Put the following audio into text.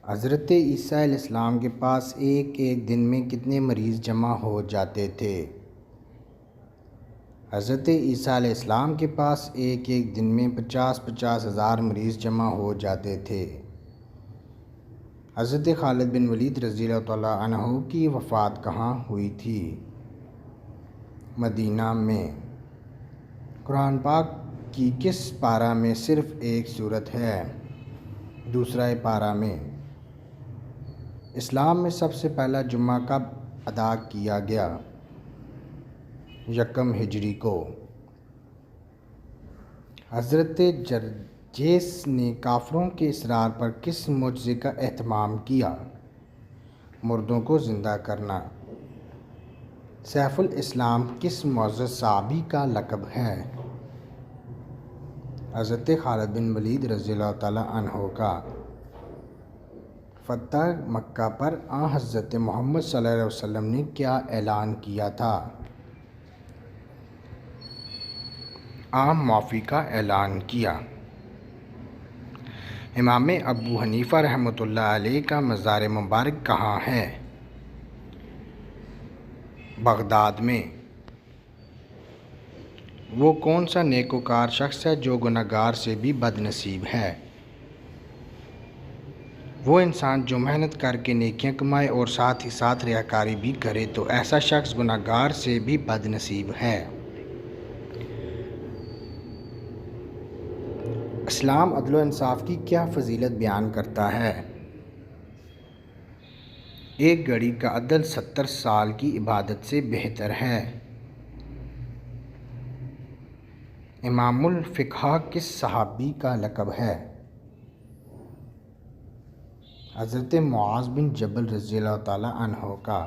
حضرت عیسیٰ علیہ السلام کے پاس ایک دن میں کتنے مریض جمع ہو جاتے تھے؟ حضرت عیسیٰ علیہ السلام کے پاس ایک دن میں 50 ہزار مریض جمع ہو جاتے تھے۔ حضرت خالد بن ولید رضی اللہ تعالیٰ عنہ کی وفات کہاں ہوئی تھی؟ مدینہ میں۔ قرآن پاک کی کس پارہ میں صرف ایک سورت ہے؟ دوسرا پارہ میں۔ اسلام میں سب سے پہلا جمعہ کب ادا کیا گیا؟ 1 ہجری کو۔ حضرت جرجس نے کافروں کے اصرار پر کس معجزے کا اہتمام کیا؟ مردوں کو زندہ کرنا۔ سیف الاسلام کس معزز صحابی کا لقب ہے؟ حضرت خالد بن ولید رضی اللہ تعالیٰ عنہ کا۔ فتح مکہ پر حضرت محمد صلی اللہ علیہ وسلم نے کیا اعلان کیا تھا؟ عام معافی کا اعلان کیا۔ امام ابو حنیفہ رحمۃ اللہ علیہ کا مزار مبارک کہاں ہے؟ بغداد میں۔ وہ کون سا نیکوکار شخص ہے جو گنہگار سے بھی بد نصیب ہے؟ وہ انسان جو محنت کر کے نیکیاں کمائے اور ساتھ ہی ساتھ ریاکاری بھی کرے تو ایسا شخص گنہگار سے بھی بد نصیب ہے۔ اسلام عدل و انصاف کی کیا فضیلت بیان کرتا ہے؟ ایک گھڑی کا عدل 70 سال کی عبادت سے بہتر ہے۔ امام الفقہ کس صحابی کا لقب ہے؟ حضرت معاذ بن جبل رضی اللہ تعالیٰ عنہ کا۔